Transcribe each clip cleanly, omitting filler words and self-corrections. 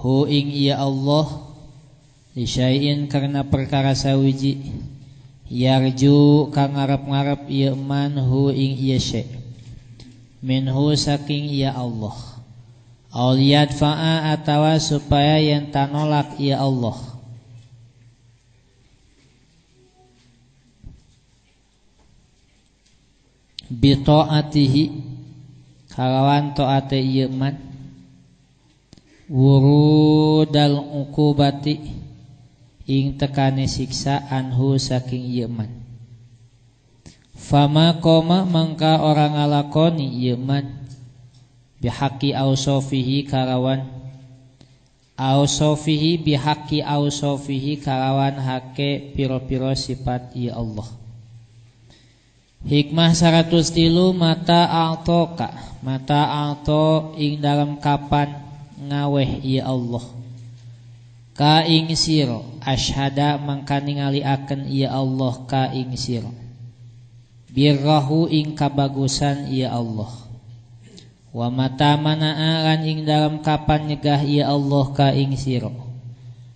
hu ing iya Allah li syai'in karena perkara sawiji yarju kang ngarep-ngarep iya man hu ing iya syai' minhu saking iya Allah aul yadfa'a atawa supaya yang tanolak iya Allah bi ta'atihi kalawan ta'ate ieu man wurudal uqubati ing tekane siksa anhu saking ieu man fama qoma mangka orang ngalakoni ieu man bihaqi ausofihi kalawan ausofihi bihaqi ausofihi kalawan hake piro-piro sifat ieu Allah. Hikmah 103 mata alto ing dalam kapan ngaweh ya Allah ka ing sira asyhada mangka ningaliaken ya Allah ka ing sira birrahu ing kabagusan ya Allah wa mata mana'an ing dalam kapan nyegah ya Allah ka ing sira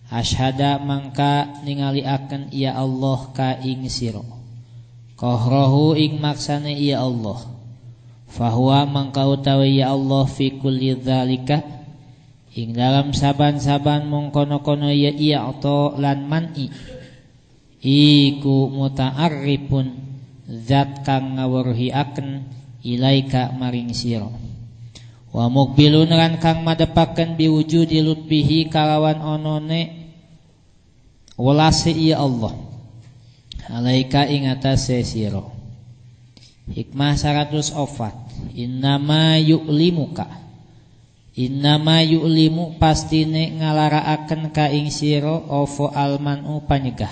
asyhada mangka ningaliaken ya Allah ka ing sira qahrahu ing maksane ya Allah fahuwa mangka utawi ya Allah fi kulli dzalika ing dalam saban-saban mongkono-kono ya i'ta lan man'i iku muta'arrifun zat kang ngawruhiaken ilaika maring sira wa muqbilun lan kang madepaken biwujudi lutfihi kalawan onone welase ya Allah alaika ing atase sira. Hikmah 104 innama yu'limuka innama yu'limu pastine ngalaraaken ka ing sira opo almanu panyegah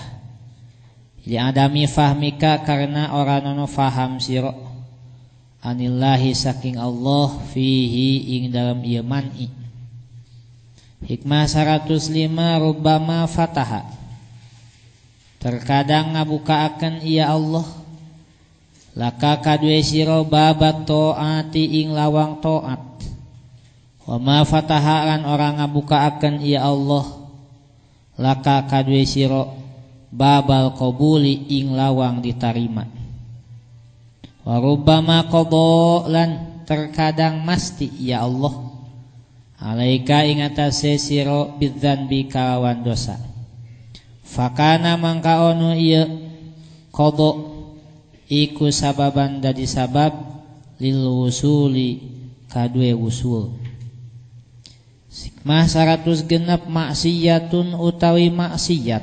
li adami fahmika karena ora ono faham sira anillahi saking Allah fihi ing dalam ieu man'i. Hikmah 105 rubbama fataha terkadang ngabukaaken iya Allah laka kadue sira babat taati ing lawang taat wa ma fataha lan orang ngabukaaken iya Allah laka kadue sira babal qabuli ing lawang ditarima wa rubbama qada lan terkadang masti ya Allah alaika ing atase sira bidzanbi kalawan dosa fakana mangka ono ieu qada iku sababan dadi sabab lil wusuli kadue wusul. Hikmah 106 maksiyatun utawi maksiat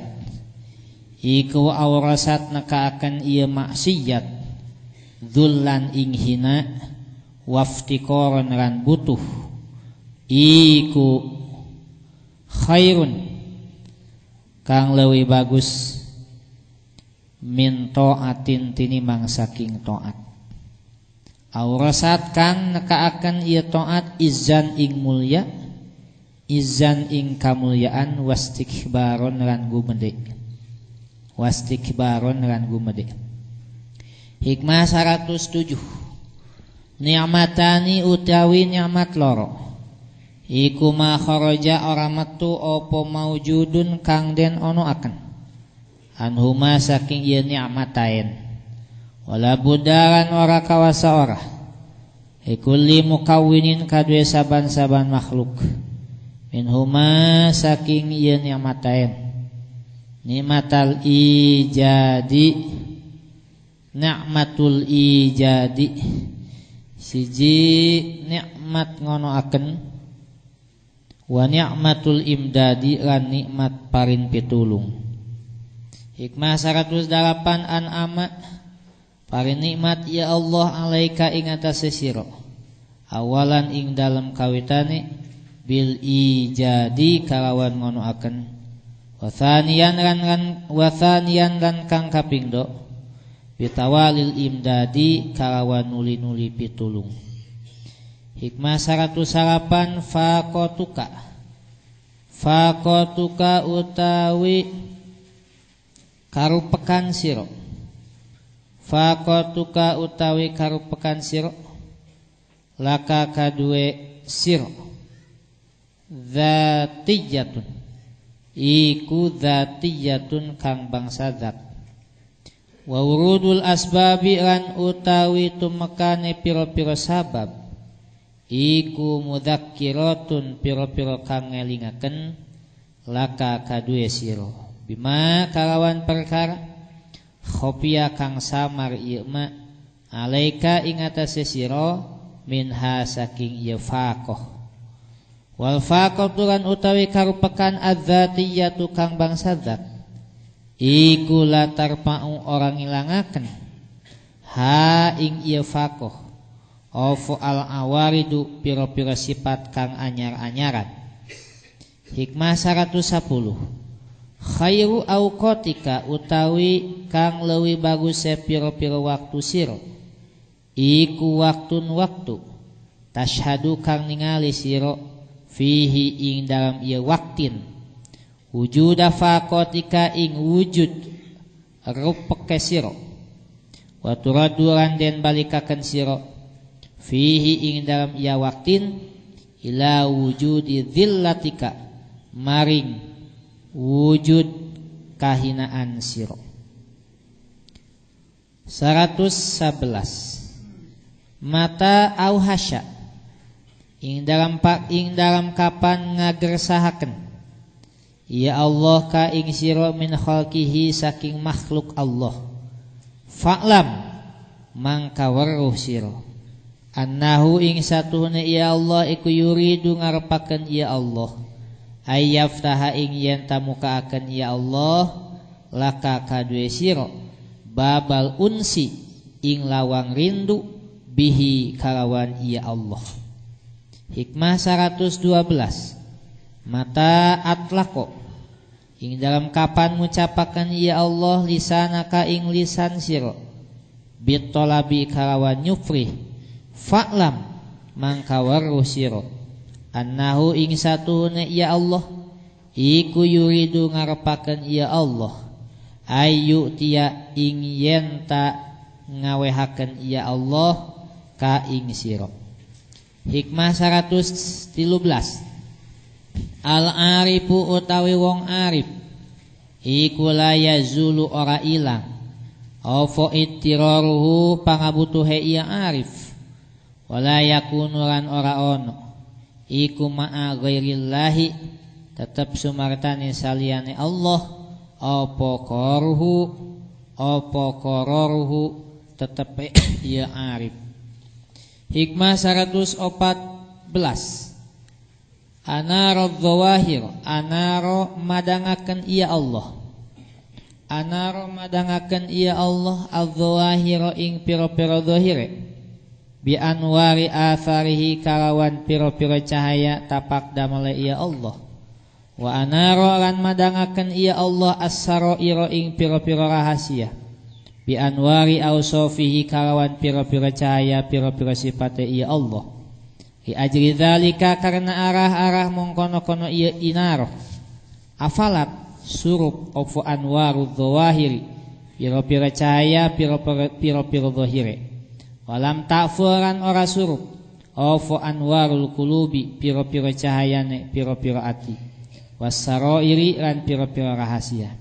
iku awrasat nekaaken ieu maksiat dzullan ing hina waftiqaran lan butuh iku khairun kang leuwih bagus min taatin tinimang saking taat aurasat kang nekaaken ieu taat izan ing mulya izan ing kamulyaan wastikbaron lan gumede wastikbaron lan gumede. Hikmah 107 ni'matani utawi nikmat loro iku ma kharaja ora metu apa maujudun kang den ono akan anhuma saking ieu nikmatain wala budaran ora kawasa ora ikulli mukawwinin kadue saban-saban makhluk minhuma saking ieu nikmatain nikmatul ijadi siji nikmat ngono aken wa ni'matul imdadi lan nikmat paring pitulung. Hikmah 108 an'ama paring nikmat ya Allah alaika ing atase sira awalan ing dalam kawitane bil ijadi kalawan ngono aken wa thaniyan lan kang kapingdo bitawalil imdadi kalawan nuli-nuli pitulung. Hikmah 108 faqatuka utawi karupekan sira faqatuka utawi karupekan sira laka kadue sira dzatiyatun iku dzatiyatun kang bangsa zat. Wa wurudul asbabi lan utawi tumekane pira-pira sabab iku mudzakkiratun pira-pira kang ngelingaken laka kadue sira bima kalawan perkara khofiya kang samar ieu ma alaika ing atase sira minha saking ieu faqah. Wal faqatu lan utawi karupakan adzatiyatu kang bangsa zat iku latar pa'u orang ilangaken ha ing ieu faqah ofu al awaridu pira-pira sifat kang anyar-anyaran. Hikmah 110 khairu auqatika utawi kang leuwih bagus pira-pira waktu sira iku waktun waktu tashhadu kang ningali sira fihi ing dalam ieu waktin wujud faqatika ing wujud rupeke sira wa turaduran den balikaken sira fihi ing dalam ia waktin ila wujudi dzillatika maring wujud kahinaan sira. 111 mata au hasya ing dalam kapan ngagersahaken ya Allah ka ing sira min khalqihi saking makhluk Allah fa'lam mangka weruh sira annahu ing satuhune ya Allah iku yuridu ngarepaken ya Allah ayyaftaha ing yen tamukaaken ya Allah laka kadue sira babal unsi ing lawang rindu bihi kalawan ya Allah. Hikmah 112 mata atlaqo ing dalam kapan ngucapaken ya Allah lisanaka ing lisan sira bitolabi kalawan nyufri fa'lam mangka weruh sira annahu ing satune ya Allah iku yuridu ngarepaken ya Allah ayu tia ing yenta ngawehaken ya Allah ka ing sira. Hikmah 113 al arifu utawi wong arif iku la yazulu ora ilang apa ittiraruhu pangabutuhe ia arif wala yakunu lan ora ono iku ma'a ghairillahi tetep sumartane saliyane Allah apa qaruhu tetep ia arif. Hikmah 114 anaro dzawahir anaro madangaken ia Allah anaro madangaken ia Allah adzawahir ing pira-pira zahire bi anwari atharihi kalawan pira-pira cahaya tapak damel ia Allah wa anaro lan madangaken ia Allah as-saraira ing pira-pira rahasia bi anwari ausofihi kalawan pira-pira cahaya pira-pira sifate iya Allah li ajri dzalika karena arah-arah mongkono-kono iya inaro afalat surup ofu anwaru dzawahiri pira-pira cahaya pira-pira zahire walam ta'furan ora surup ofu anwarul qulubi pira-pira cahayane pira-pira ati wasarairi lan pira-pira rahasia.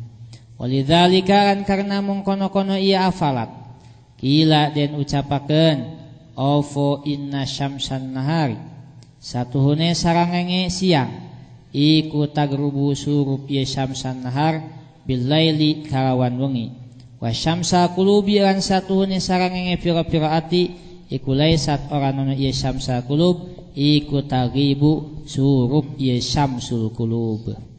Walidzalika kan karena mongkono-kono ia afalat kila den ucapaken ofo inna syamsan nahari satuhune sarangenge siang iku tagrubu surup ia syamsan nahar billaili kalawan wengi wa syamsa qulubi lan satuhune sarangenge pira-pira ati iku laisat ora nono ia syamsa qulub iku tagribu surup ia syamsul qulub.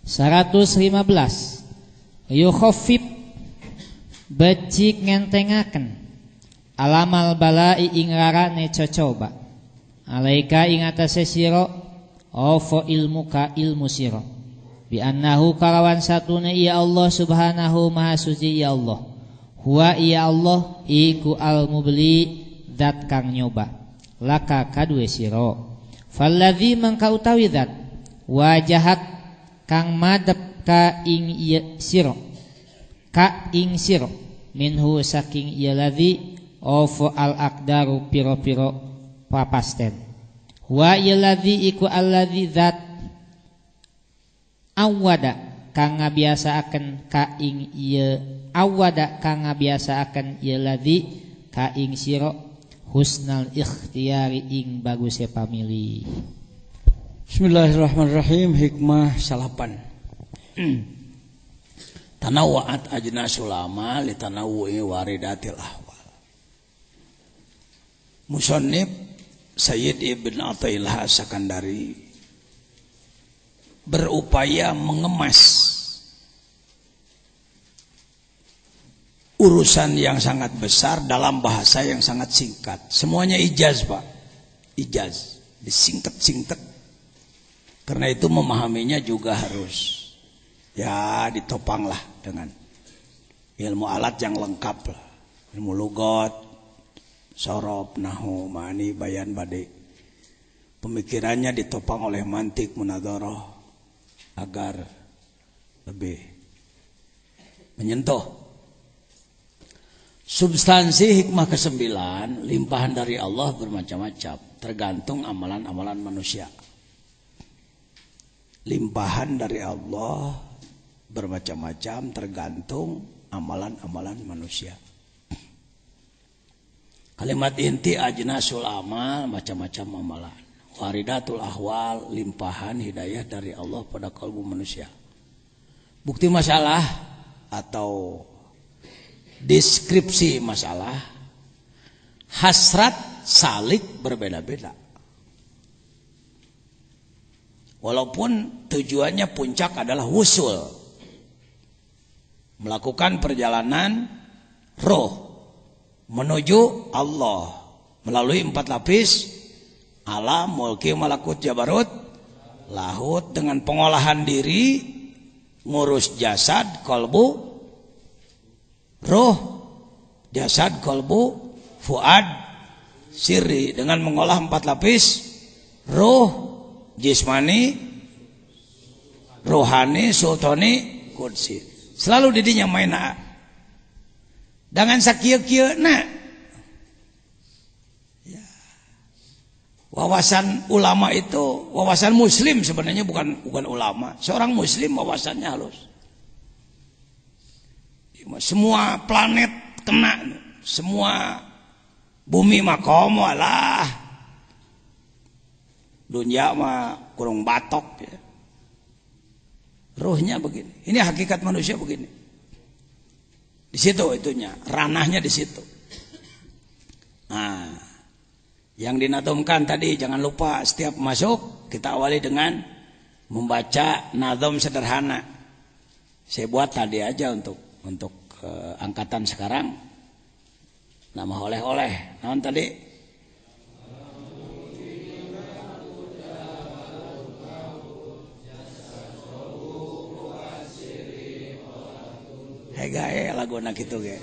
115 yukhaffif becik ngentengaken alamal balai ing rarane cocoba alaika ing atase sira opo ilmuka ilmu sira bi annahu kalawan satune ya Allah subhanahu maha suci ya Allah huwa ya Allah iku al mubli zat kang nyoba laka kadue sira falladzi mangka utawi zat wajahat kang madep ka ing sira minhu saking ieu ladzi Ofo al-aqdaru piro-piro papasten. Wa illadzi iku alladzi zat awada kang ngabiasaaken ka ing ieu awada kang ngabiasaaken ieu ladzi ka ing sira husnal ikhtiyari ing bagusnya pamilih. Bismillahirrahmanirrahim. Hikmah salapan. Tanawwa'at ajnasul amal li tanawwu'i waridatil ahwal. Musannif Sayyid Ibn Athaillah Sakandari berupaya mengemas urusan yang sangat besar dalam bahasa yang sangat singkat. Semuanya ijaz, Pak. Ijaz, disingkat-singkat. Karena itu memahaminya juga harus ya ditopanglah dengan ilmu alat yang lengkap lah. Ilmu lugat, sorob, nahu, ma'ani, bayan, badi. Pemikirannya ditopang oleh mantik, munadharah agar lebih menyentuh. Substansi hikmah ke-9, limpahan dari Allah bermacam-macam, tergantung amalan-amalan manusia. Limpahan dari Allah bermacam-macam, tergantung amalan-amalan manusia. Kalimat inti ajnasul amal, macam-macam amalan. Waridatul ahwal, limpahan hidayah dari Allah pada kalbu manusia. Bukti masalah atau deskripsi masalah, hasrat salik berbeda-beda. Walaupun tujuannya puncak adalah wusul, melakukan perjalanan roh menuju Allah melalui 4 lapis alam, mulki, malakut, jabarut, lahut, dengan pengolahan diri, ngurus jasad, kolbu, roh, jasad, kolbu, fuad, sirri, dengan mengolah 4 lapis roh, jismani, rohani, sultani, kudsi. Selalu didinya maina dengan sakieu-kieu na. Wawasan ulama itu wawasan muslim, sebenarnya bukan ulama. Seorang muslim wawasannya halus. Semua planet kena, semua bumi mah komo lah. Dunia mah kurung batok ya. Ruhnya begini. Ini hakikat manusia begini. Di situ itunya, ranahnya di situ. Nah, yang dinadomkan tadi jangan lupa setiap masuk kita awali dengan membaca nadom sederhana. Saya buat tadi aja untuk angkatan sekarang. Nama oleh-oleh. Naon tadi? Hega lagu anak itu ge.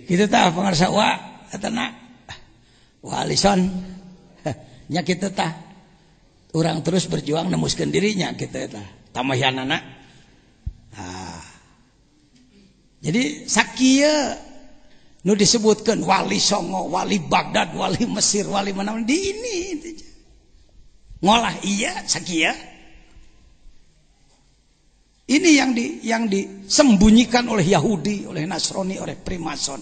Kita tah pangarsa wa atana walison nya kita tah urang terus berjuang nemuskeun dirinya kita tah tamahianana. Jadi sakieu nu disebutkeun wali Songo, wali Baghdad, wali Mesir, wali mana di ini ngolah iya sakieu. Ini yang disembunyikan oleh Yahudi, oleh Nasrani, oleh Primason.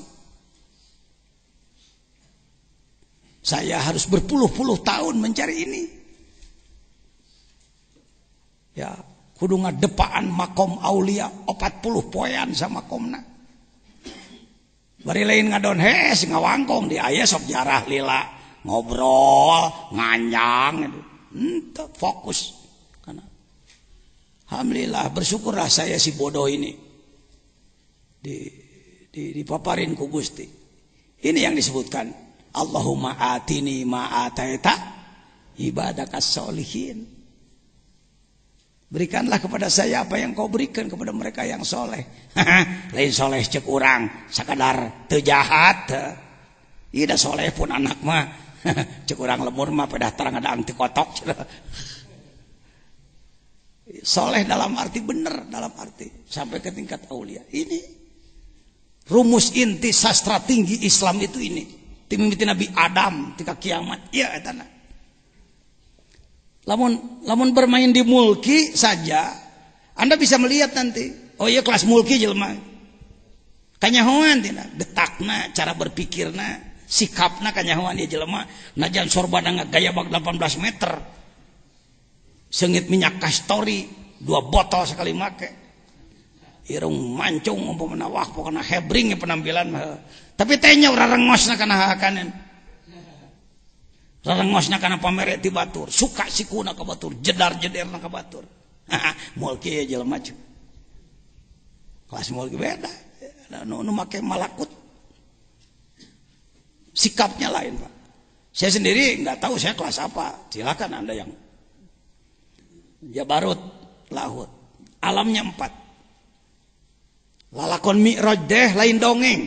Saya harus berpuluh-puluh tahun mencari ini. Ya, kudu ngadepaan makom aulia 40 poean sama makomna. Bari lain ngadon hes ngawangkong di aya sok jarah lila ngobrol, nganyang itu. Fokus. Karena alhamdulillah bersyukurlah saya si bodoh ini dipaparin ku Gusti. Ini yang disebutkan Allahumma atini ma ataita ibadakas solihin. Berikanlah kepada saya apa yang kau berikan kepada mereka yang soleh. Lain soleh cek urang sakadar teu jahat. Ieu da soleh pun anak mah cek urang lemur mah pada terang ada anti kotok. Soleh dalam arti benar, dalam arti sampai ke tingkat aulia. Ini rumus inti sastra tinggi Islam itu ini. Timimiti Nabi Adam tika kiamat. Iya etana. Lamun bermain di mulki saja, Anda bisa melihat nanti. Oh iya kelas mulki jelema. Kanyahoan tina, detakna, cara berpikirna, sikapna kanyahoan ieu jelema. Najan sorbana gaya bag 18 meter. Sengit minyak kastori 2 botol sekali make. Irung mancung umpamana wah pokona hebring penampilan mah. Tapi tanya rarengosna kana hakanan. Rarengosna kana pamere ti batur, suka sikuna ka batur, jedar-jederna ka batur. Mulki jelema cu. Kelas mulki beda. Nu make malakut. Sikapnya lain, Pak. Saya sendiri enggak tahu saya kelas apa. Silakan Anda yang Jabarut, Lahut. Alamnya 4. Lalakon mi'raj deh lain dongeng.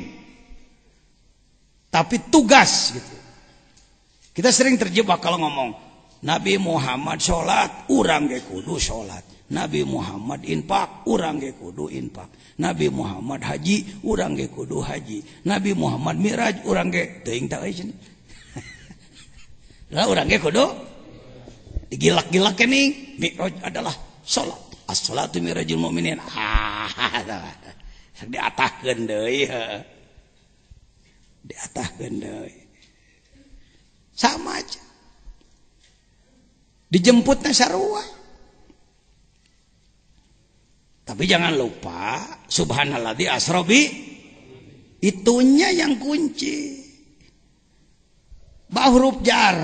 Tapi tugas gitu. Kita sering terjebak kalau ngomong Nabi Muhammad sholat, urang ge kudu sholat. Nabi Muhammad infak, urang ge kudu infak. Nabi Muhammad haji, urang ge kudu haji. Nabi Muhammad mi'raj, urang ge teuing tah euy cenah. Lah urang ge kudu digilak-gilak kening. Mi'raj adalah salat. As-salatu mi'rajul mu'minin. Diatahkeun deui. Diatahkeun deui. Sama aja. Dijemputna sarua. Tapi jangan lupa subhanalladzi asra bi, itunya yang kunci. Ba huruf jar.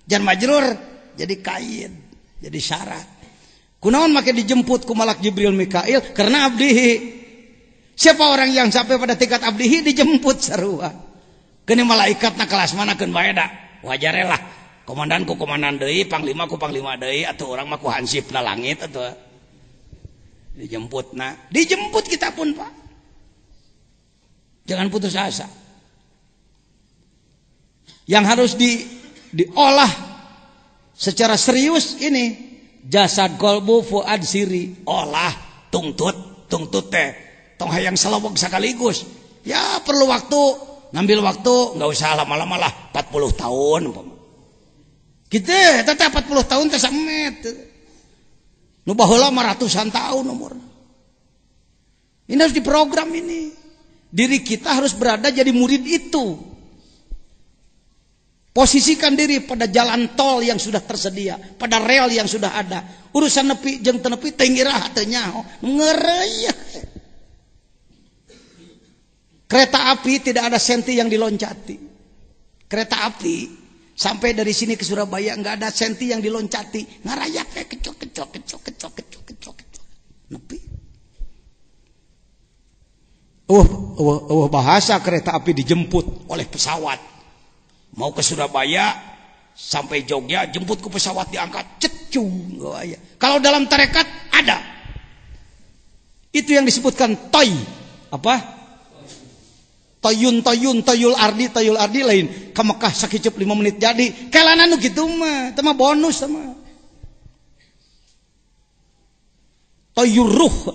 Jar majrur jadi kaid, jadi syarat. Kunaon make dijemput ku malak Jibril Mikail karena abdihi. Siapa orang yang sampai pada tingkat abdihi dijemput sarua. Kene malaikatna kelas mana keun bae da. Wajar lah. Komandan ku komandan deui, panglima ku panglima deui atuh urang mah ku hansipna langit atuh. Dijemputna. Dijemput kita pun, Pak. Jangan putus asa. Yang harus diolah secara serius ini jasad kolbu fuad siri. Olah tungtut teh tong hayang salawag sekaligus. Ya perlu waktu, ngambil waktu, nggak usah lama-lama lah 40 tahun. Kita tetap 40 tahun teh samet. Nu baheula mah ratusan tahun umur. Ini harus diprogram ini. Diri kita harus berada jadi murid itu. Posisikan diri pada jalan tol yang sudah tersedia, pada rel yang sudah ada. Urusan nepi jeung teu nepi teu ngirah teu nyaho, ngeureuy. Kereta api tidak ada senti yang diloncati. Kereta api sampai dari sini ke Surabaya enggak ada senti yang diloncati, ngarayak kayak kecok. Nepi. Bahasa kereta api dijemput oleh pesawat. Mau ke Surabaya sampai Jogja jemput ke pesawat diangkat cecung. Kalau dalam tarekat ada. Itu yang disebutkan toy. Apa? Toyul ardi lain. Ka Mekah sakicep 5 menit jadi. Kelana nu kitu mah, teh mah bonus mah. Toyur ruh.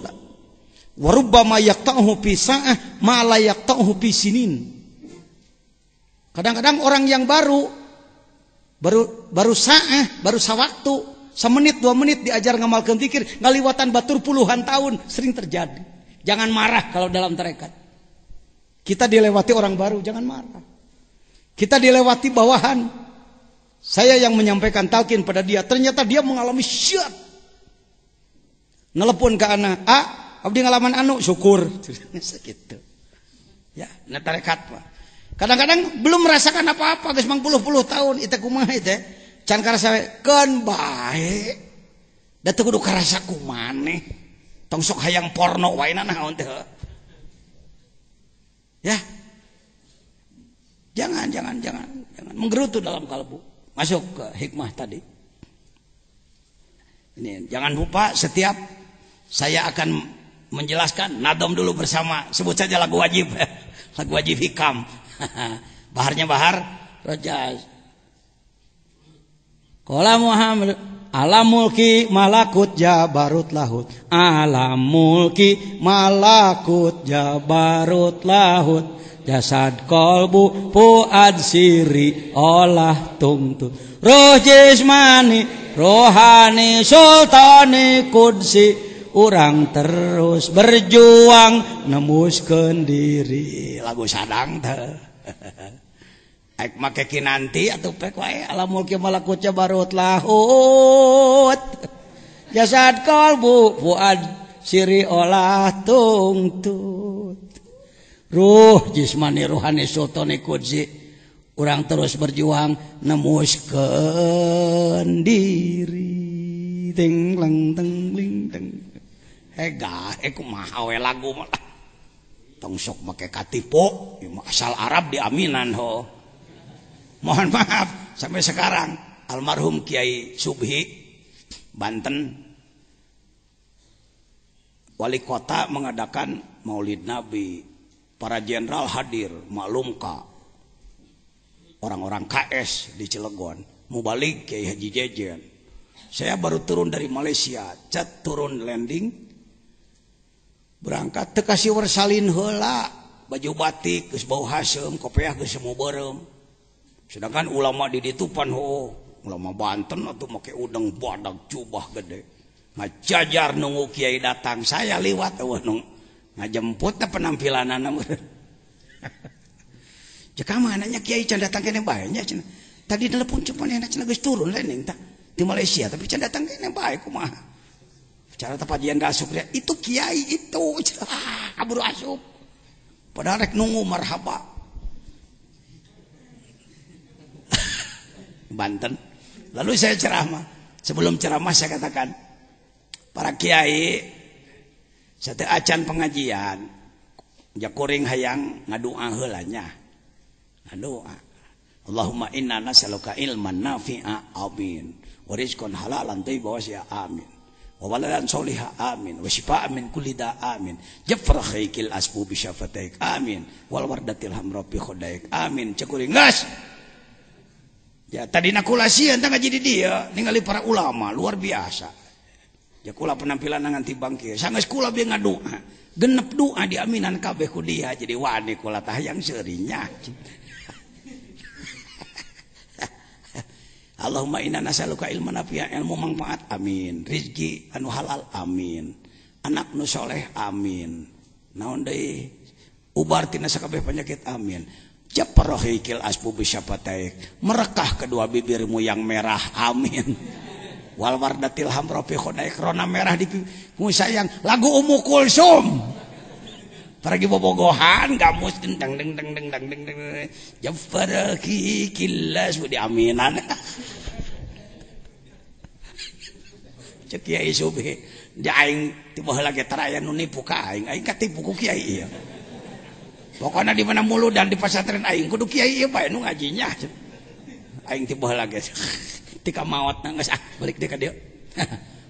Wa rubbama yaqta'uhu fi sa'ah ma la yaqta'uhu fi sinin. Kadang-kadang orang yang baru sa'ah, baru sawaktu, semenit 2 menit diajar ngamalkeun zikir, ngaliwatan batur puluhan tahun, sering terjadi. Jangan marah kalau dalam tarekat. Kita dilewati orang baru, jangan marah. Kita dilewati bawahan. Saya yang menyampaikan talqin pada dia, ternyata dia mengalami syad. Nelepon ke anak, abdi ngalaman anu, syukur. Segitu. Ya, na tarekat Pak. Kadang-kadang belum merasakan apa-apa, geus 50 tahun, itu kumaha itu. Can karasa keun bae. Da teu kudu karasa kumaneh. Tong sok hayang porno wae naon teh. Ya. Jangan menggerutu dalam kalbu. Masuk ke hikmah tadi. Ini jangan lupa setiap saya akan menjelaskan nadom dulu bersama, sebut saja lagu wajib. Lagu wajib hikam. Baharnya bahar Rajas. Qala Muhammad Alam mulki malakut jabarut lahut. Alam mulki malakut jabarut lahut. Jasad kolbu fuad siri olah tungtu. Roh jismani rohani sultani kudsi. Urang terus berjuang nemuskeun diri. Lagu sadang teh. Aik make kinanti atuh pek wae alam mulki malakut jabarut lahut. Jasad kalbu fuad siri olah tungtut. Ruh jismani rohani sultani kudsi. Urang terus berjuang nemuskeun diri. Ting leng teng ling teng. Hega kumaha we lagu mah. Tong sok make katipu, asal Arab diaminan ho. Mohon maaf sampai sekarang almarhum Kiai Subhi Banten wali kota mengadakan Maulid Nabi, para jenderal hadir, maklumka orang-orang KS di Cilegon, mubalik Kiai Haji Jejen. Saya baru turun dari Malaysia, cat turun landing berangkat teu kasih wersalin heula, baju batik geus bau hasem, kopiah geus semu beureum. Sedangkan ulama di ditupan ulama Banten atau make udang badag jubah gede ngajajar nunggu kiai datang, saya liwat nung ngajemput penampilanana jika mananya kiai can datang kene bae nya cenah tadi telepon cepet enak cenah geus turun landing tah di Malaysia tapi can datang kene bae kumaha cara tapajian gasuk dia itu kiai itu kabur asup padahal rek nunggu marhaba Banten. Lalu saya ceramah. Sebelum ceramah saya katakan, para kiai sate acan pengajian, jakuring hayang ngadua heula nya. Ngadua. Allahumma inna nas'aluka ilman nafi'a amin. Wa rizqan halalan thayyiban wasi'a amin. Wa waladan sholiha amin. Wa shifaa min kulli da amin. Jafar khaykil asbu bi syafataik amin. Wal wardatil hamra bi khodaik amin. Cakuring gas. Ya tadi nakulasian tangga jadi dia ningali para ulama luar biasa. Ya kula penampilan nganti bangkir. Sanggeus kula bieu ngadoa. Genep doa diaminan kabeh ku dia jadi wani kula tah yang seurinya. Allahumma inna nas'aluka ilman nafi'an ilmu manfaat amin. Rizki anu halal amin. Anak nu soleh amin. Naon deui? Ubar tina sakabeh penyakit amin. Japarohikil asbu bisyapataik merekah kedua bibirmu yang merah amin wal wardatil hamra fi khodaik rona merah di pipimu sayang lagu Ummu Kulsum pergi bobogohan gamus deng deng deng deng deng deng deng japarohikil asbu di aminan cek kiai Subhi aing tiba heula ge taraya nu nipu ka aing katipu ku kiai ieu pokoknya di mana mulu dan di pesantren aing kudu kiai ieu bae nu ngajinya. Aing tiba lagi. Tika maot geus balik deui ka dieu.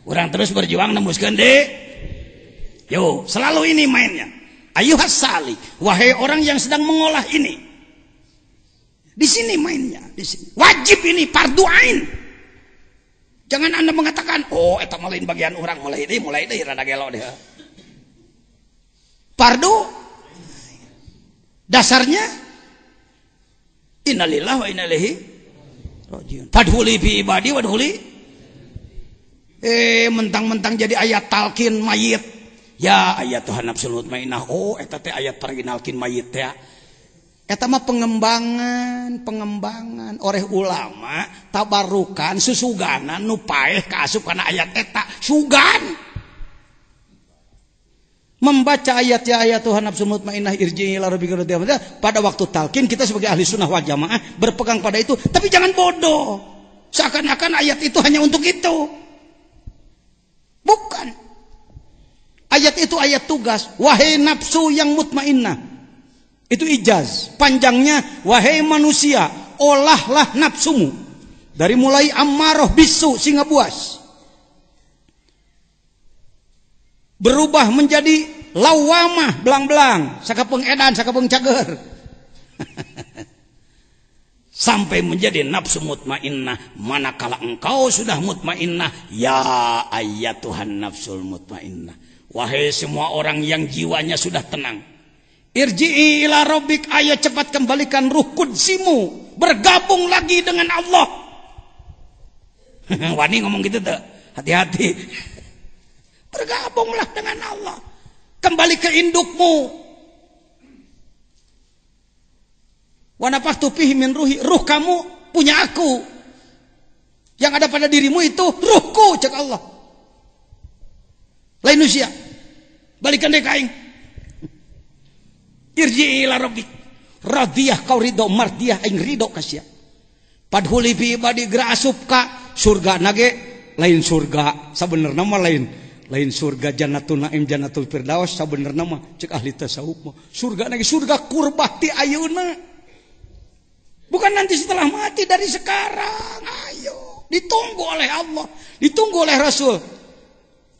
Urang terus berjuang nembuskeun deui. Yo, selalu ini mainnya. Ayuhas salik, wahai orang yang sedang mengolah ini. Di sini mainnya, di sini. Wajib ini fardu ain. Jangan Anda mengatakan, "Oh, eta mah lain bagian urang mulai deui rada gelo deh." Fardu dasarnya innalillahi wa inna ilaihi rajiun. Fadhuli fi ibadi wadhuli mentang-mentang jadi ayat talqin mayit. Ya ayat Tuhan nafsul mutmainnah. Oh eta teh ayat parginalkin mayit teh. Eta mah pengembangan oleh ulama tabarukan susuganan nu paeh kaasup kana ayat eta sugan. Membaca ayat ya ayat Tuhan nafsul mutmainnah irji'i ila rabbika radhiyallahu pada waktu talqin kita sebagai ahli sunnah wal jamaah berpegang pada itu, tapi jangan bodoh seakan-akan ayat itu hanya untuk itu. Bukan. Ayat itu ayat tugas. Wahai nafsu yang mutmainnah, itu ijaz. Panjangnya wahai manusia, olahlah nafsumu dari mulai ammarah bisu singa buas berubah menjadi lawamah belang-belang, sakapeung edan, sakapeung cager. sampai menjadi nafsu mutmainnah. Manakala engkau sudah mutmainnah, ya ayyatuhan nafsul mutmainnah, wahai semua orang yang jiwanya sudah tenang, irji'i ila rabbik, ayo cepat kembalikan ruh kudsimu, bergabung lagi dengan Allah. Wani ngomong gitu tuh, hati-hati. Bergabunglah dengan Allah, kembali ke indukmu. Wa nafakhtu fihi min ruhi, ruh kamu punya aku, yang ada pada dirimu itu ruhku, cek Allah. Lain usia, balikan deh kaing. Irji'i ila rabbik, radiyah kau ridho, mardiyah aing ridho kasya. Padhuli fi ibadi gra asupka, surga nage lain surga sabenerna mah lain surga jannatul naim jannatul firdaus sabenerna mah cek ahli tasawuf mah surga nage surga kurbah ti ayeuna. Bukan nanti setelah mati, dari sekarang. Ayo, ditunggu oleh Allah, ditunggu oleh Rasul.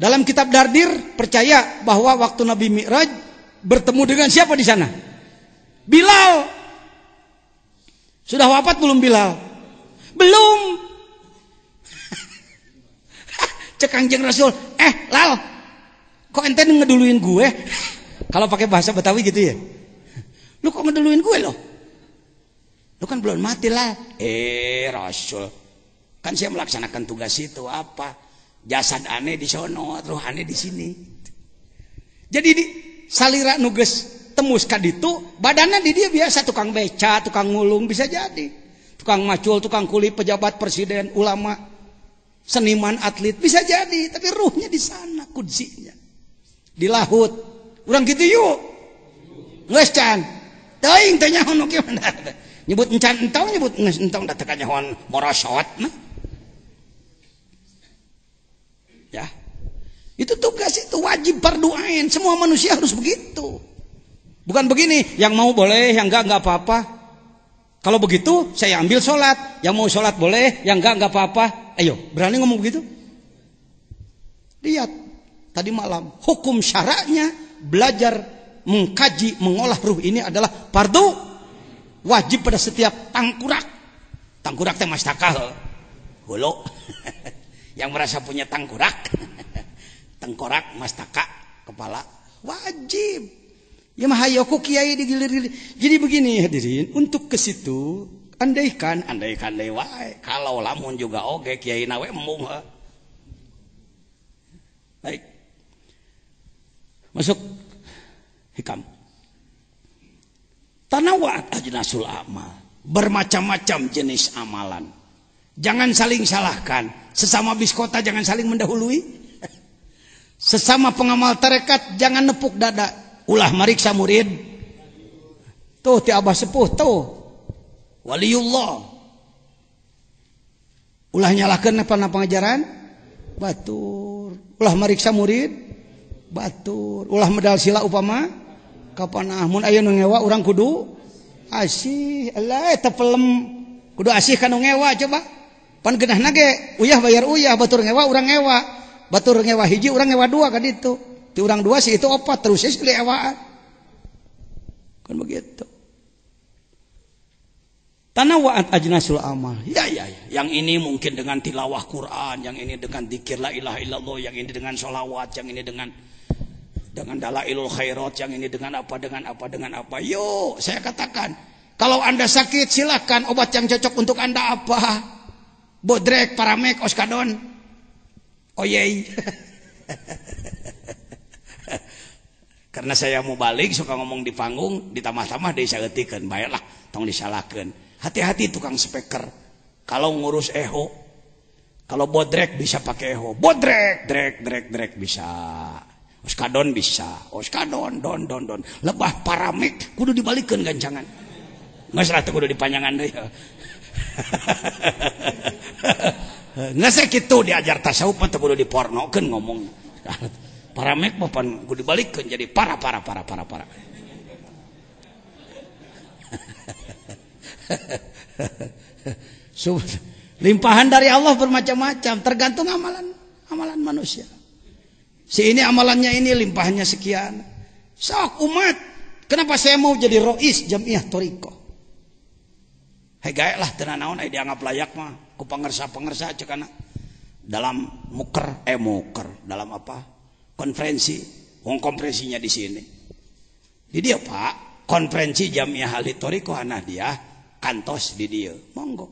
Dalam kitab Dardir percaya bahwa waktu Nabi Mi'raj bertemu dengan siapa di sana? Bilal. Sudah wafat belum Bilal? Belum. Cek Kangjeng Rasul, Lal, kok ente ngeduluin gue? Kalau pakai bahasa Betawi gitu ya. Lu kok ngeduluin gue loh? Lu kan belum mati lah. Rasul, kan saya melaksanakan tugas itu apa? Jasad aneh di sono, ruh aneh di sini. Jadi di salira nuges tembus kaditu, badannya di dia biasa tukang beca, tukang ngulung bisa jadi. Tukang macul, tukang kulit, pejabat, presiden, ulama, seniman, atlet bisa jadi, tapi ruhnya di sana, kudzinya. Di laut. Urang gitu yuk. Geus can. Teuing teh nyaho kieu nyebut encan entong, nyebut entong da teu kanyahoan morosot mah. Ya. Itu tugas, itu wajib fardu ain, semua manusia harus begitu. Bukan begini, yang mau boleh, yang enggak apa-apa. Kalau begitu saya ambil sholat, yang mau sholat boleh, yang enggak apa-apa. Ayo, berani ngomong begitu? Lihat tadi malam, hukum syara'nya belajar mengkaji, mengolah ruh ini adalah fardu wajib pada setiap tangkurak. Tangkurak teh mastaka hulu. Yang merasa punya tangkurak. Tengkorak, mastaka, kepala wajib. Ya mah hayo ku kiai digilir-gilir. Jadi begini hadirin, untuk ke situ andaikan deui wae, kalau lamun juga oge kiai na we embung. Baik. Masuk hikam. Tanawwa'at ajnasul amal, bermacam-macam jenis amalan. Jangan saling salahkan. Sesama biskota jangan saling mendahului. Sesama pengamal tarekat jangan nepuk dada. Ulah mariksa murid. Tuh ti abah sepuh tuh. Waliullah. Ulah nyalahkeun apa pengajaran? Batur. Ulah mariksa murid? Batur. Ulah medal sila upama? Kapan mun aya nu ngewa urang kudu asih. Alah eta pelem kudu asih ka nu ngewa coba. Pan geunahna ge uyah bayar uyah, batur ngewa urang ngewa. Batur ngewa hiji urang ngewa dua ka ditu. Ti urang dua sih itu opat terus sih ewaan. Kan begitu. Tanawwa'at ajnasul amal. Ya. Yang ini mungkin dengan tilawah Quran, yang ini dengan dzikir la ilaha illallah, yang ini dengan sholawat, yang ini dengan dalailul khairat, yang ini dengan apa. Yuk, saya katakan, kalau Anda sakit silakan, obat yang cocok untuk Anda apa? Bodrek, Paramek, Oskadon. Oyey. Karena saya mau balik suka ngomong di panggung, ditambah-tambah disaeutikeun, baiklah, tong disalahkeun. Hati-hati tukang speaker. Kalau ngurus eho, kalau bodrek bisa pakai eho. Bodrek, drek bisa. Oskadon bisa, oskadon, don. Lebah Paramek kudu dibalikeun gancangan. Geus rata kudu dipanjangan deui. Geus kitu diajar tasawuf teh kudu dipornokeun ngomong. Paramek mah pan kudu dibalikeun jadi para. Limpahan dari Allah bermacam-macam, tergantung amalan manusia. Si ini amalannya ini, limpahnya sekian. Sok umat, kenapa saya mau jadi rois Jamiah Thariqah? Hei gaek lah teu naon dianggap layak mah ku pangersa-pangersa cekana dalam muker dalam apa? Konferensi. Wong konferensinya di sini. Di dia Pak, konferensi Jamiah Ahli Thoriqah Nahdiyah kantos di dia. Monggo.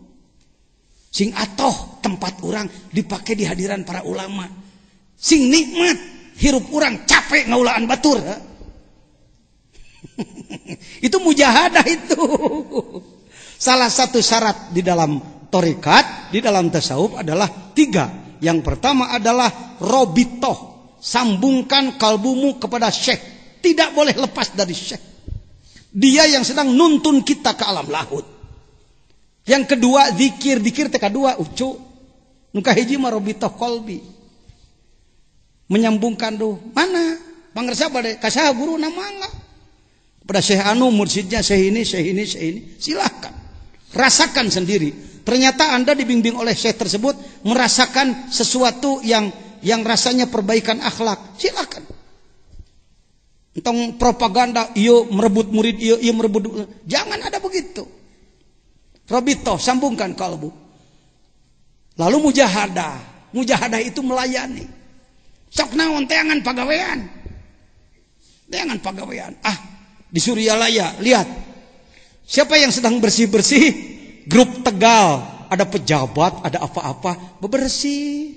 Sing atoh tempat orang dipakai di hadiran para ulama. Sing nikmat hirup orang capek ngaulaan batur. Itu mujahadah itu. Salah satu syarat di dalam thoriqat, di dalam tasawuf adalah 3. Yang pertama adalah robitoh, sambungkan kalbumu kepada syekh. Tidak boleh lepas dari syekh. Dia yang sedang nuntun kita ke alam lahut. Yang kedua zikir kedua ucu. Nuka hiji mah robitoh qalbi. Menyambungkan mana? Pangersa bade kasaha guru nama enggak? Pada syekh anu mursyidnya syekh ini. Silakan. Rasakan sendiri. Ternyata Anda dibimbing oleh syekh tersebut merasakan sesuatu yang rasanya perbaikan akhlak. Silakan. Entong propaganda iyo merebut murid iyo merebut. Jangan ada begitu. Robito, sambungkan kalbu. Lalu mujahadah. Mujahadah itu melayani. Sok naon teangan pagawean. Di Suryalaya, lihat. Siapa yang sedang bersih-bersih? Grup Tegal. Ada pejabat, ada apa-apa. Bebersih.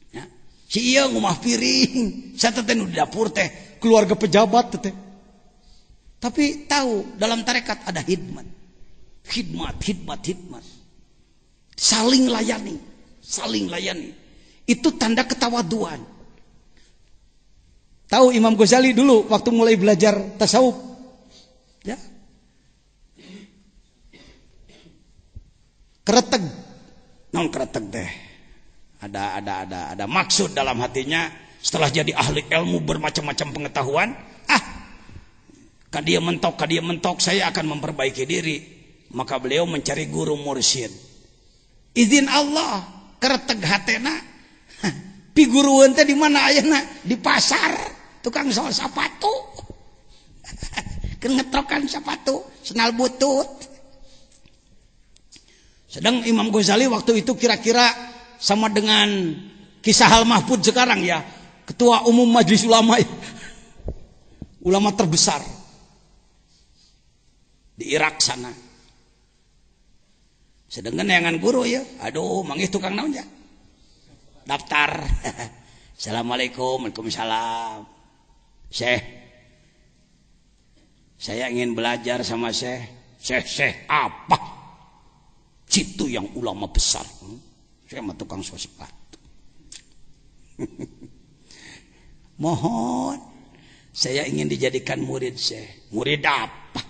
Ya. Si iya ngumah piring. Saya teteh di dapur teh. Keluarga pejabat teteh. Tapi tahu, dalam tarekat ada hidmat. Hidmat. Saling layani. Itu tanda ketawaduan. Tahu Imam Ghazali dulu waktu mulai belajar tasawuf, ya, kereteg, non kereteg teh, ada maksud dalam hatinya setelah jadi ahli ilmu bermacam-macam pengetahuan, kadia mentok, saya akan memperbaiki diri, maka beliau mencari guru mursyid. Izin Allah, kereteg hatena, pi gurueun teh di mana ayeuna? Di pasar. Tukang sol sepatu. Kengetrokan sepatu, senal butut. Sedang Imam Ghazali waktu itu kira-kira sama dengan Kisah Al Mahfud sekarang ya, ketua umum majelis ulama, ulama terbesar di Irak sana. Sedangkan yangan guru ya, aduh manggih tukang naon ya, daftar. Assalamualaikum, waalaikumsalam. Syekh, saya ingin belajar sama Syekh. Syekh apa? Situ yang ulama besar. Saya mah tukang sol sepatu. Mohon, saya ingin dijadikan murid Syekh. Murid apa?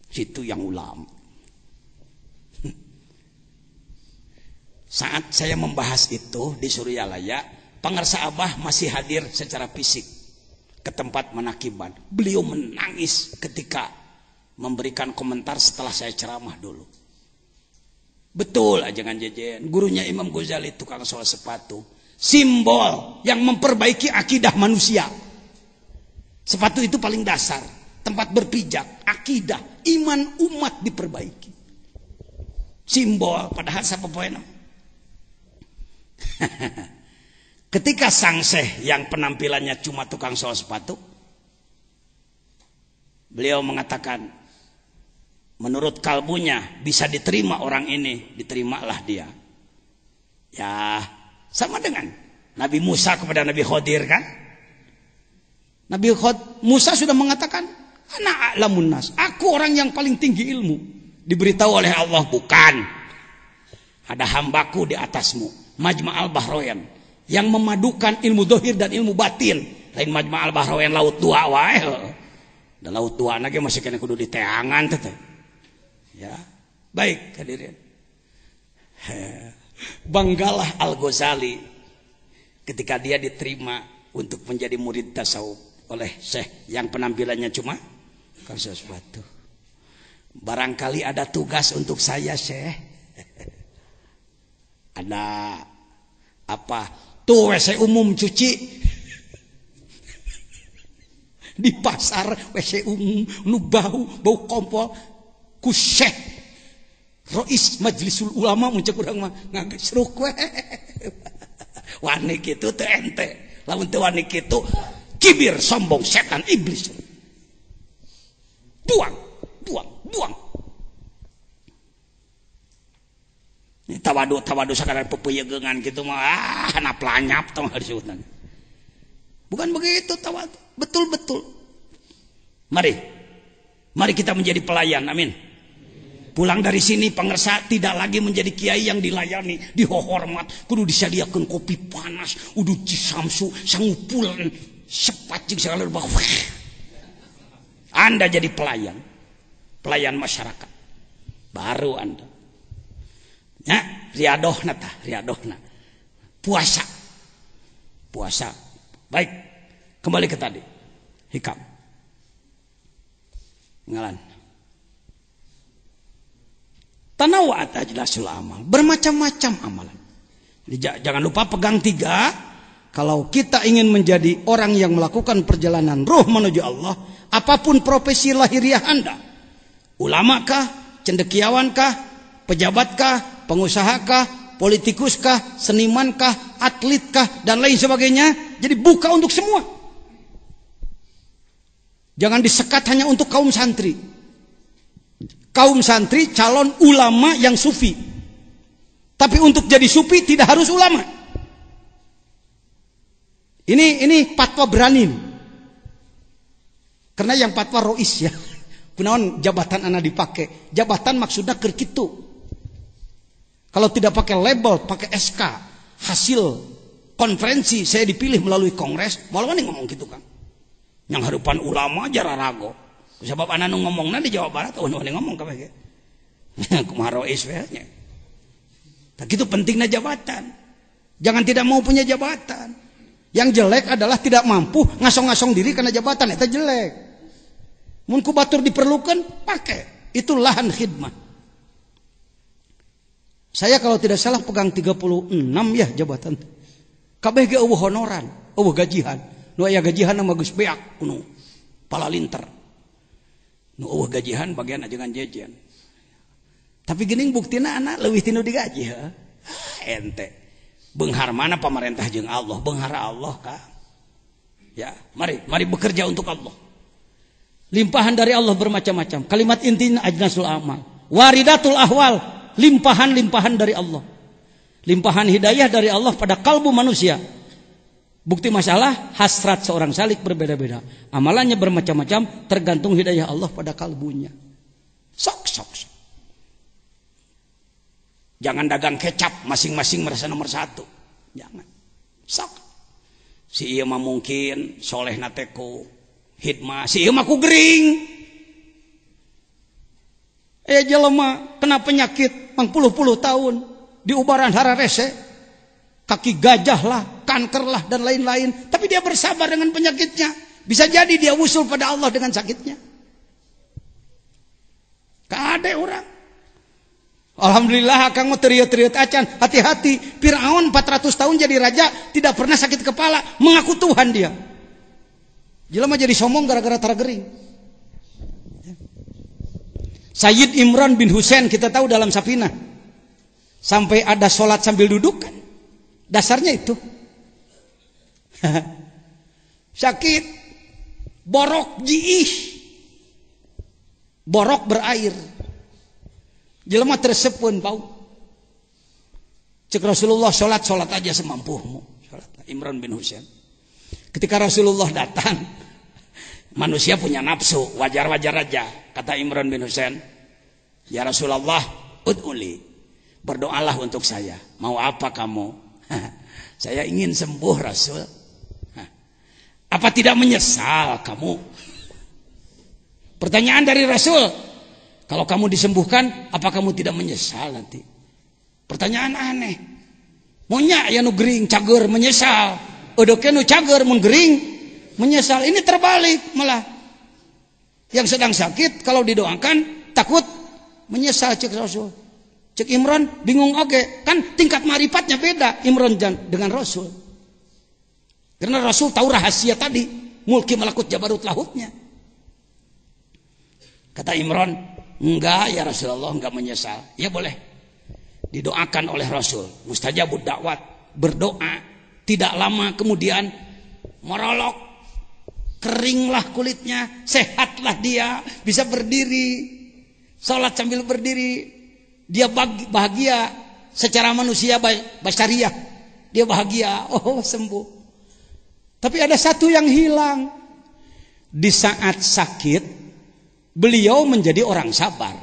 Situ yang ulama. Saat saya membahas itu di Suryalaya, Pangersa Abah masih hadir secara fisik ke tempat menakiban. Beliau menangis ketika memberikan komentar setelah saya ceramah dulu. Betul ajangan jejen, gurunya Imam Ghazali tukang sol sepatu, simbol yang memperbaiki akidah manusia. Sepatu itu paling dasar, tempat berpijak, akidah, iman umat diperbaiki. Simbol, padahal siapa poena? Ketika sang syekh yang penampilannya cuma tukang sol sepatu, beliau mengatakan, menurut kalbunya bisa diterima orang ini, diterimalah dia. Ya, sama dengan Nabi Musa kepada Nabi Khidir kan? Nabi Musa sudah mengatakan, ana a'lamun nas, aku orang yang paling tinggi ilmu. Diberitahu oleh Allah, bukan. Ada hambaku di atasmu, Majma'al Bahrain, yang memadukan ilmu dohir dan ilmu batin. Lain Majma'al Bahrain laut dua wae. Dan laut dua lagi masih kena kudu diteangan teteh. Ya, baik hadirin. Banggalah Al-Ghazali ketika dia diterima untuk menjadi murid tasawuf oleh syekh yang penampilannya cuma kalau sepatu. Barangkali ada tugas untuk saya, syekh. Ada apa? Tuh WC umum cuci di pasar, WC umum nu bau kompol. ku Syekh Rois Majlisul Ulama muncul urang mah ngagesruk we. Wani kitu teu ente. Lamun teu wani kitu kibir, sombong, setan, iblis. Buang. Ini tawadu sakadar pepeyegeungan gitu mah hana planyap tah disebutna. Bukan begitu tawadu, betul-betul. Mari kita menjadi pelayan, amin. Pulang dari sini pengersa tidak lagi menjadi kiai yang dilayani, dihormat, kudu disediakan kopi panas, udu cisamsu, sangupulan, sepat jeung segala rupa. Anda jadi pelayan masyarakat. Baru Anda. Ya, riadohna. Puasa. Baik. Kembali ke tadi. Hikam. Ngalan. Tanawa'at ajlasul amal. Bermacam-macam amalan. Jadi, jangan lupa pegang 3. Kalau kita ingin menjadi orang yang melakukan perjalanan ruh menuju Allah, apapun profesi lahiriah Anda, ulamakah, cendekiawankah, pejabatkah, pengusahakah, politikuskah, senimankah, atletkah, dan lain sebagainya, jadi buka untuk semua. Jangan disekat hanya untuk kaum santri. Kaum santri calon ulama yang sufi. Tapi untuk jadi sufi tidak harus ulama. Ini fatwa berani. Karena yang fatwa rois ya. Kunaon jabatan anak dipakai. Jabatan maksudnya keur kitu. Kalau tidak pakai label, pakai SK, hasil konferensi saya dipilih melalui kongres, malah nih ngomong gitu kan. Yang harupan ulama aja rarago. Sebab anak ngomongna di Jawa Barat, nih ngomong kabeh. Kumaha rois we nya. Tak gitu pentingnya jabatan. Jangan tidak mau punya jabatan. Yang jelek adalah tidak mampu ngasong-ngasong diri karena jabatan itu jelek. Mun ku batur diperlukan, pakai. Itu lahan khidmah. Saya kalau tidak salah pegang 36 ya jabatan. Kabeh ge eueuh honoran, eueuh gajihan. Nu aya gajihan mah geus beak kuno. Palalinter. Nu eueuh gajihan bagian ajengan jejen. Tapi geuning buktina anak leuwih tinu digaji heuh. Ente. Beunghar mana pemerintah jeung Allah, beunghar Allah Kang. Ya, mari bekerja untuk Allah. Limpahan dari Allah bermacam-macam. Kalimat intinya ajnasul amal. Waridatul ahwal, limpahan-limpahan dari Allah. Limpahan hidayah dari Allah pada kalbu manusia. Bukti masalah hasrat seorang salik berbeda-beda. Amalannya bermacam-macam tergantung hidayah Allah pada kalbunya. Sok. Jangan dagang kecap masing-masing merasa nomor 1. Jangan. Sok. Si ieu mah mungkin soleh nateku hidmah, si ieu mah ku gering. Jelema kena penyakit mangpuluh-puluh tahun di ubaran hararese, kaki gajah lah, kanker lah dan lain-lain, tapi dia bersabar dengan penyakitnya. Bisa jadi dia usul pada Allah dengan sakitnya. Kade orang. Alhamdulillah akang mah teriut-teriut acan, hati-hati. Firaun 400 tahun jadi raja tidak pernah sakit kepala, mengaku Tuhan dia. Jelema jadi sombong gara-gara taragering. Sayyid Imran bin Husain kita tahu dalam Safinah. Sampai ada sholat sambil duduk kan. Dasarnya itu. Sakit. Borok jiih. Borok berair. Jelema tersepeun bau. Cek Rasulullah sholat aja semampumu. Sholat Imran bin Husain. Ketika Rasulullah datang, manusia punya nafsu, wajar-wajar aja. Kata Imran bin Husain, ya Rasulullah, ud'uli, berdoalah untuk saya. Mau apa kamu? Saya ingin sembuh Rasul. Apa tidak menyesal kamu? Pertanyaan dari Rasul. Kalau kamu disembuhkan, apa kamu tidak menyesal nanti? Pertanyaan aneh. Monya ya nu gering cager menyesal. Odoke nu cager mun gering menyesal. Ini terbalik malah. Yang sedang sakit kalau didoakan takut menyesal cek Rasul. Cek Imran bingung oke. Kan tingkat marifatnya beda Imran dengan Rasul. Karena Rasul tahu rahasia tadi. Mulki malakut jabarut lahutnya. Kata Imran, Enggak ya Rasulullah, enggak menyesal. Ya boleh. Didoakan oleh Rasul. Mustajabud dakwat, berdoa. Tidak lama kemudian merolok, keringlah kulitnya, sehatlah dia, bisa berdiri, sholat sambil berdiri. Dia bahagia secara manusia basyariah. Dia bahagia, oh sembuh. Tapi ada satu yang hilang. Di saat sakit, beliau menjadi orang sabar.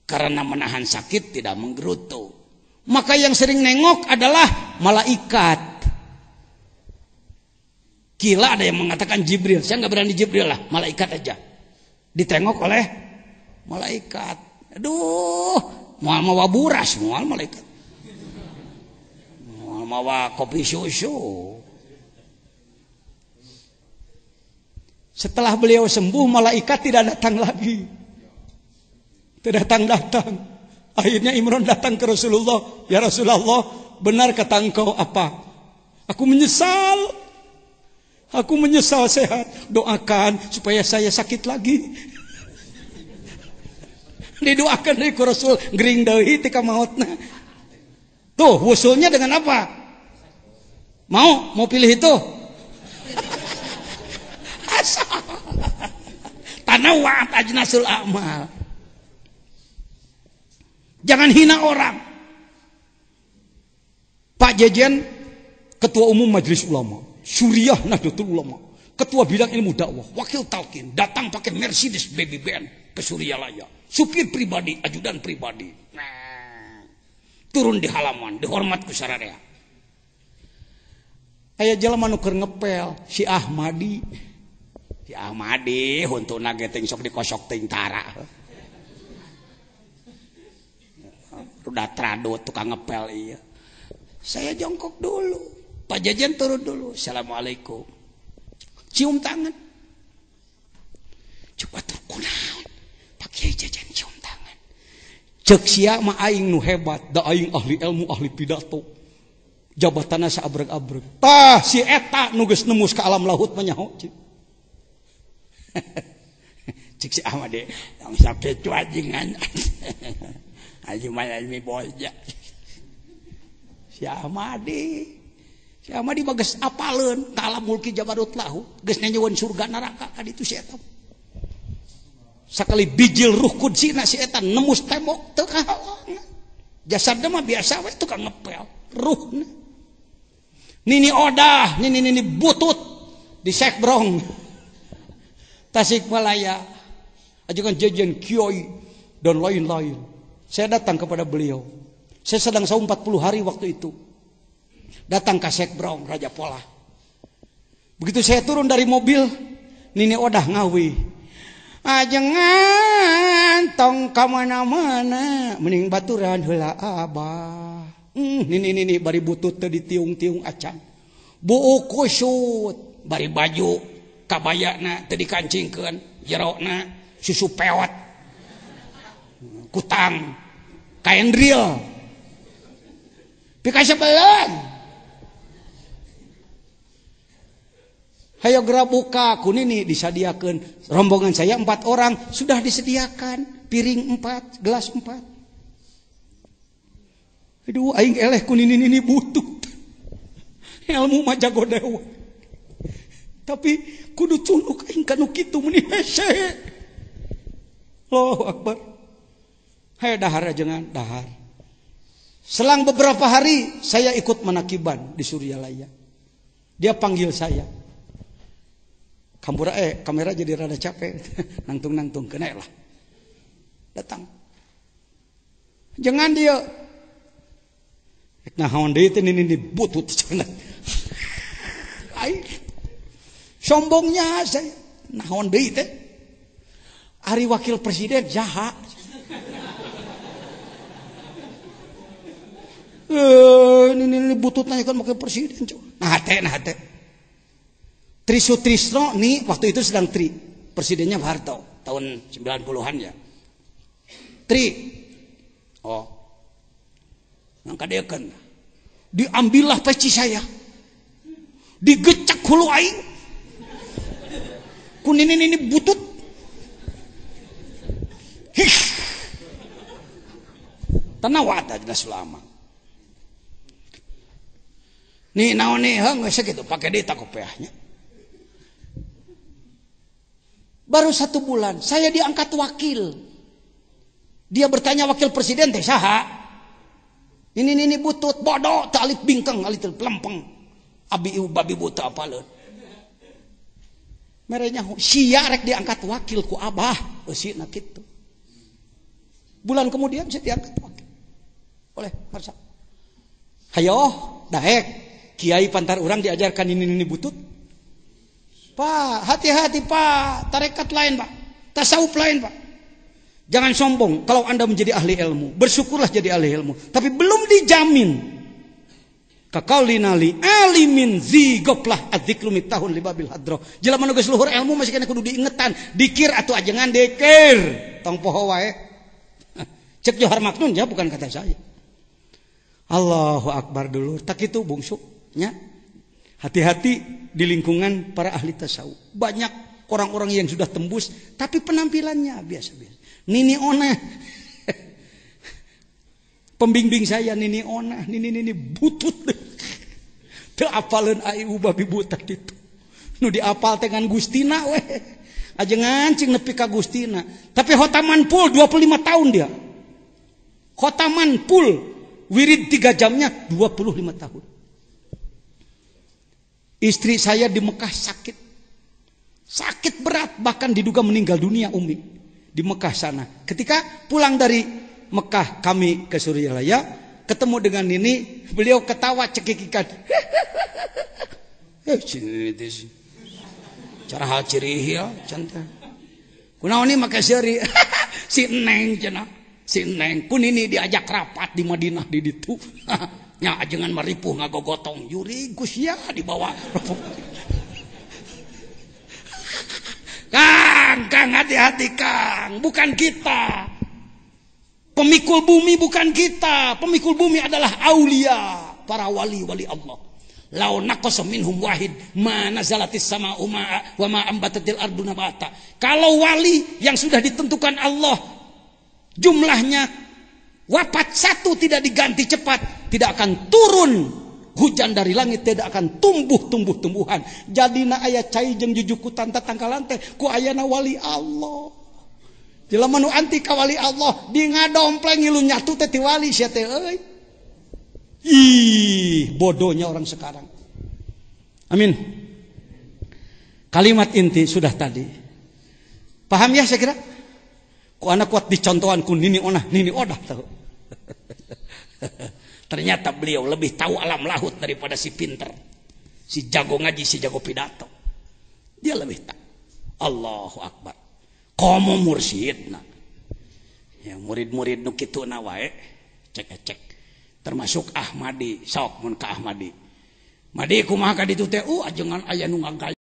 Karena menahan sakit tidak menggerutu. Maka yang sering nengok adalah malaikat. Gila ada yang mengatakan Jibril. Saya nggak berani Jibril lah, malaikat aja. Ditengok oleh malaikat. Aduh, mau mawa buras, mau malaikat. Mau mawa kopi susu. Setelah beliau sembuh, malaikat tidak datang lagi. Tidak datang. Akhirnya Imran datang ke Rasulullah. Ya Rasulullah, benar kata engkau apa? Aku menyesal. Aku menyesal sehat. Doakan supaya saya sakit lagi. Didoakan dari Rasul. Gering deui tika mautna. Tuh, wusulnya dengan apa? Mau pilih itu? Tanawwa'at ajnasul a'mal. Jangan hina orang. Pak Jejen, Ketua Umum Majelis Ulama, Suriah Nahdlatul Ulama, Ketua Bidang Ilmu Dakwah, Wakil Talqin, datang pakai Mercedes Baby Band ke Suryalaya. Supir pribadi, ajudan pribadi. Nah, turun di halaman, dihormat ku sararea. Aya jelema nu keur ngepel, si Ahmadi. Si Ahmadi huntuna ge teh sok dikosok teuing tara. Rudat radut tukang ngepel iya. Saya jongkok dulu. Pak Jajan turun dulu. Assalamualaikum. Cium tangan. Coba terkunaon. Pak Kiai Jajan cium tangan. Cek sia mah aing nu hebat, da aing ahli ilmu, ahli pidato. Jabatanna saabreg-abreg. Tah si eta nu geus nemus ka alam laut mah nyaho. Cik si Ahmad deh, yang sampai cuajingan. Haji Mayalmi boja. Si Ahmadi bagus apaleun ka alam mulki Jabarut lahu, geus nyanyiwan surga neraka ka ditu si eta. Sakali bijil ruh kudsina si eta nembus tembok teu kahalang. Jasadna mah biasa we tukang ngepel, ruhna. Nini odah, nini butut di Sekbrong. Tasikmalaya, ajukan Jajan Kiai dan lain-lain. Saya datang kepada beliau. Saya sedang saum 40 hari waktu itu. Datang ke Sekbrong, Raja Pola. Begitu saya turun dari mobil, Nini Odah ngawi. Jangan tong kamana-mana, mending baturan heula abah. Nini bari butut teh ditiung-tiung acan. Buu kusut, bari baju kabayana teu dikancingkeun, jerona susu pewat. Kutang kain real. Pika sebelum. Hayo geura buka kunini disadiakeun. Rombongan saya 4 orang sudah disediakan piring 4, gelas 4. Aduh aing eleh kunini butut. Ilmu mah jago dewa. Tapi kudu tunduk aing kanu kitu meni hese. Allahu Akbar. Hayo dahar ajengan, dahar. Selang beberapa hari saya ikut menakiban di Suryalaya. Dia panggil saya. Kamera jadi rada capek. Nangtung kena lah. Datang. Jangan dia. Nahaon deui teh ini butut cenah. Ai. Sombongnya saya. Nahaon deui teh. Ari wakil presiden jahat. Ini butut nanya kan wakil presiden. Nah teh. Trisutrisno nih waktu itu sedang tri. Presidennya Pak Harto tahun 90-an ya. Tri. Oh. Ngangkadekeun. Diambillah peci saya. Digecek hulu aing. Kunin ini butut. Tanawat aja selama. Nih naon nih geus kitu pake deui kopiahnya. Baru 1 bulan saya diangkat wakil. Dia bertanya wakil presiden teh saha? Ini butut bodoh teu alif bingkeng alif pelempeng. Abi ieu babi buta apaleun. Merenya sia rek diangkat wakil ku abah eusina kitu. Bulan kemudian saya diangkat wakil oleh Marsa. Hayo daek kiai pantar urang diajarkan ini butut. Pak, hati-hati Pak, tarekat lain Pak, tasawuf lain Pak. Jangan sombong kalau Anda menjadi ahli ilmu, bersyukurlah jadi ahli ilmu, tapi belum dijamin. Kaqaulina li alimin zigoplah adzikru mitahun libabil hadro. Jelema nu geus luhur ilmu masih kena kudu diingetan, dikir atuh ajengan dekir, tong poho wae. Cek Johar Maknun ya, bukan kata saya. Allahu Akbar dulu, tak itu bungsu nya. Hati-hati di lingkungan para ahli tasawuf. Banyak orang-orang yang sudah tembus tapi penampilannya biasa-biasa. Nini Ona. Pembimbing saya Nini Ona, nini butut. Teu apaleun ayu babi buta kitu. Nu diapal teh ngan Gustina we. Ajengan cing nepi ka Gustina. Tapi khotaman full 25 tahun dia. Khotaman full wirid 3 jamnya 25 tahun. Istri saya di Mekah sakit berat, bahkan diduga meninggal dunia Umi di Mekah sana. Ketika pulang dari Mekah kami ke Suryalaya, ketemu dengan Nini, beliau ketawa cekikikan. Cara hal ciri ya, cantik. Kunaon ini make seuri. Si Neng cenah, si Neng kun ini diajak rapat di Madinah di ditu. Nya ajengan maripuh ngagogotong juri Gusya dibawa. Kang hati-hati Kang, bukan kita. Pemikul bumi bukan kita, pemikul bumi adalah aulia, para wali-wali Allah. Lau naqasa minhum wahid ma nazalatis sama'u ma'a wa ma ambatatil ardu nabata. Kalau wali yang sudah ditentukan Allah jumlahnya wafat 1 tidak diganti cepat, tidak akan turun hujan dari langit, tidak akan tumbuh-tumbuhan. Jadina aya cai jeung jujukutan tatangkalan teh ku ayana wali Allah. Jelema nu anti ka wali Allah di ngadompleng ngilu nyatu teh ti wali sia teh euy. Ih, bodohnya orang sekarang. Amin. Kalimat inti sudah tadi. Paham ya saya kira? Ku anak kuat dicontohan ku Nini Odah tahu. Ternyata beliau lebih tahu alam lahut daripada si pinter, si jago ngaji, si jago pidato. Dia lebih tahu. Allahu Akbar. Komo mursyidna. Ya murid-murid nu kituna wae cek. Termasuk Ahmadi, sok mun ka Ahmadi. Madi kumaha ka ditu teh ajengan aya nu ngagaya